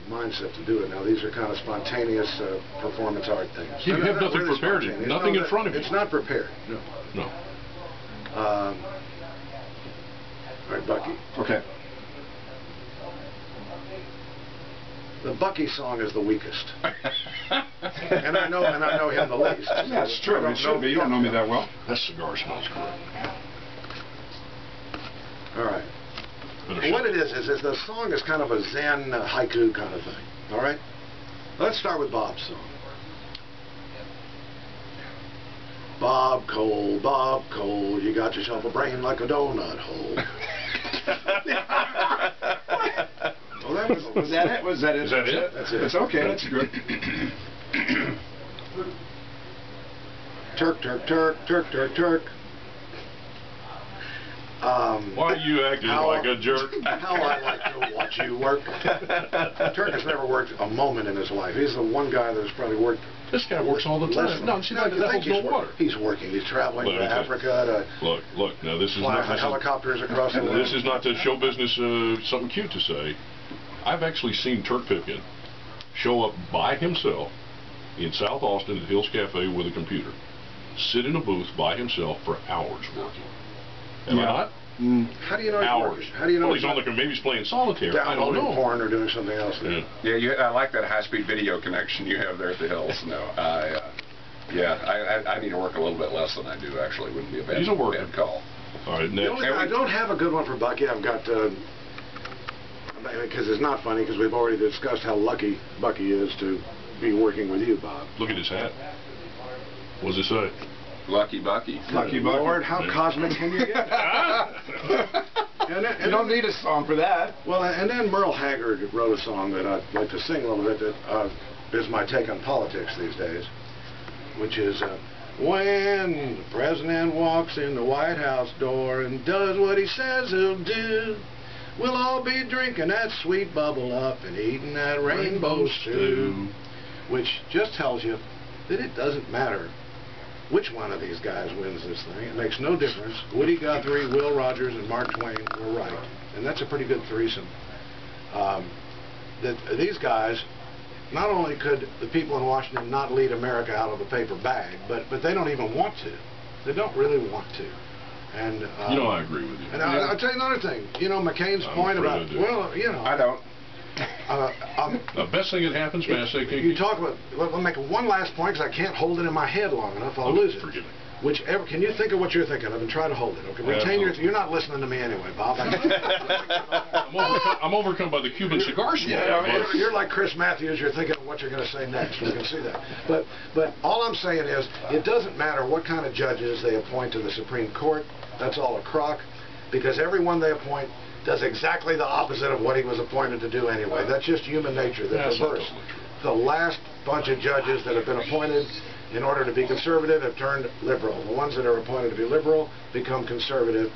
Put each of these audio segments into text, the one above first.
mindset to do it. Now, these are kind of spontaneous performance art things. You have nothing really prepared, nothing in front of you. It's not prepared. No. No. All right, Bucky. Okay. The Bucky song is the weakest. and I know him the least. Yeah, it's true. It should be. You don't know me that well. That cigar smells great. All right. What it is the song is kind of a Zen haiku kind of thing. All right? Let's start with Bob's song. Bob Cole, you got yourself a brain like a donut hole. Well, that was that it? Was that it? Is that it? That's it. That's okay. That's good. Turk, Turk, Turk, Turk, Turk, Turk. Why are you acting like a jerk? How I like to watch you work. Turk has never worked a moment in his life. He's the one guy that's probably worked. This guy works all the time. No, see, that holds no water. He's working. He's traveling to Africa to look. Now this is fly helicopters across the world. This is not the show business. Something cute to say. I've actually seen Turk Pipkin show up by himself in South Austin at Hill's Cafe with a computer, sit in a booth by himself for hours working. Am I not? How do you know hours? How do you know? Well, he's on the maybe he's playing solitaire. I don't know. Porn or doing something else. Yeah, I like that high-speed video connection you have there at the Hills. No, I need to work a little bit less than I do. Actually, wouldn't be a bad call. All right, next. I don't have a good one for Bucky. I've got because it's not funny because we've already discussed how lucky Bucky is to be working with you, Bob. Look at his hat. What does it say? Lucky Bucky. Lucky Bucky. Lord, how cosmic can you get? You don't need a song for that. Well, and then Merle Haggard wrote a song that I'd like to sing a little bit that is my take on politics these days, which is when the president walks in the White House door and does what he says he'll do, we'll all be drinking that sweet bubble up and eating that rainbow stew, which just tells you that it doesn't matter which one of these guys wins this thing. It makes no difference. Woody Guthrie, Will Rogers, and Mark Twain were right. And that's a pretty good threesome. That these guys, not only could the people in Washington not lead America out of a paper bag, but they don't even want to. They don't really want to. And I agree with you. And I'll tell you another thing. McCain's point about, I don't. The best thing that happens, may I say, Kinky? You talk about, let me make one last point because I can't hold it in my head long enough. I'll lose it. Forgive me. Whichever, can you think of what you're thinking of and try to hold it? Okay, retain you're not listening to me anyway, Bob. I'm overcome by the Cuban cigar smoke. Yeah, you're like Chris Matthews. You're thinking of what you're going to say next. We can see that. But all I'm saying is, it doesn't matter what kind of judges they appoint to the Supreme Court. That's all a crock, because everyone they appoint does exactly the opposite of what he was appointed to do anyway. That's just human nature. That's perverse. The last bunch of judges that have been appointed in order to be conservative have turned liberal. The ones that are appointed to be liberal become conservative.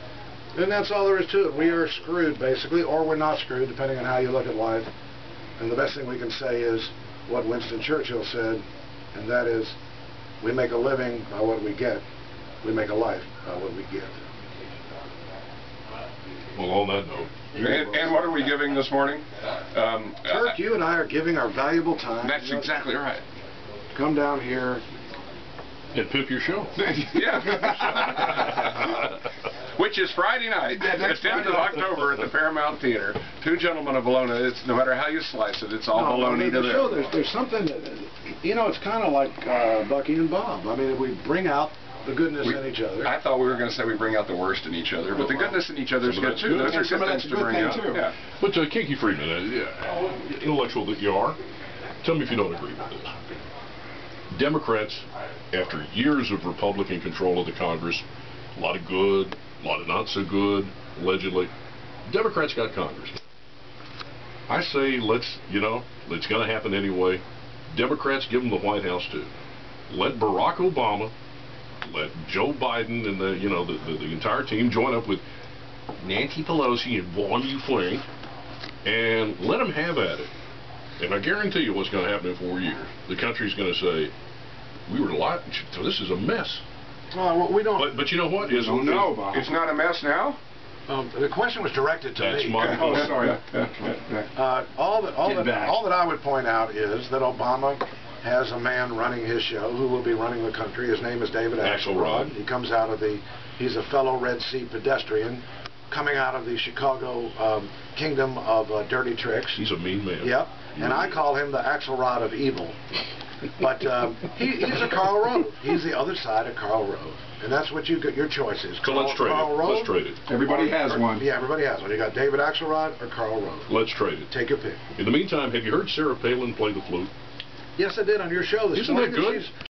And that's all there is to it. We are screwed, basically, or we're not screwed, depending on how you look at life. And the best thing we can say is what Winston Churchill said, and that is, we make a living by what we get. We make a life by what we give. Well, on that note. And what are we giving this morning? Turk, you and I are giving our valuable time. That's exactly right. Come down here. And pimp your show. Yeah. Which is Friday night, the 10th of October at the Paramount Theater. Two Gentlemen of Bologna. It's no matter how you slice it, it's all bologna to them. There's something that, it's kind of like Bucky and Bob. I mean, if we bring out the goodness in each other. I thought we were going to say we bring out the worst in each other, but the goodness in each other is good too. Those are good things to bring out. Yeah. But Kinky Freedman, intellectual that you are, tell me if you don't agree with this. Democrats, after years of Republican control of the Congress, a lot of good, a lot of not so good, allegedly, Democrats got Congress. I say it's going to happen anyway. Democrats give them the White House too. Let Barack Obama, let Joe Biden and the entire team join up with Nancy Pelosi and Vaughn Dufresne and let them have at it. And I guarantee you what's going to happen in 4 years. The country's going to say, we were lied. This is a mess. Well, we don't. But you know what? It's not a mess now? The question was directed to That's me. my Oh, sorry. All Get back. that I would point out is that Obama has a man running his show who will be running the country. His name is David Axelrod. He comes out of he's a fellow Red Sea pedestrian coming out of the Chicago kingdom of dirty tricks. He's a mean man. Yep. And I call him the Axelrod of evil. But he's a Karl Rove. He's the other side of Karl Rove. And that's what you got. Your choice is. So let's trade it. Let's trade it. Everybody has one. Yeah, everybody has one. You got David Axelrod or Karl Rove. Let's trade it. Take your pick. In the meantime, have you heard Sarah Palin play the flute? Yes, I did on your show this Isn't morning. that good?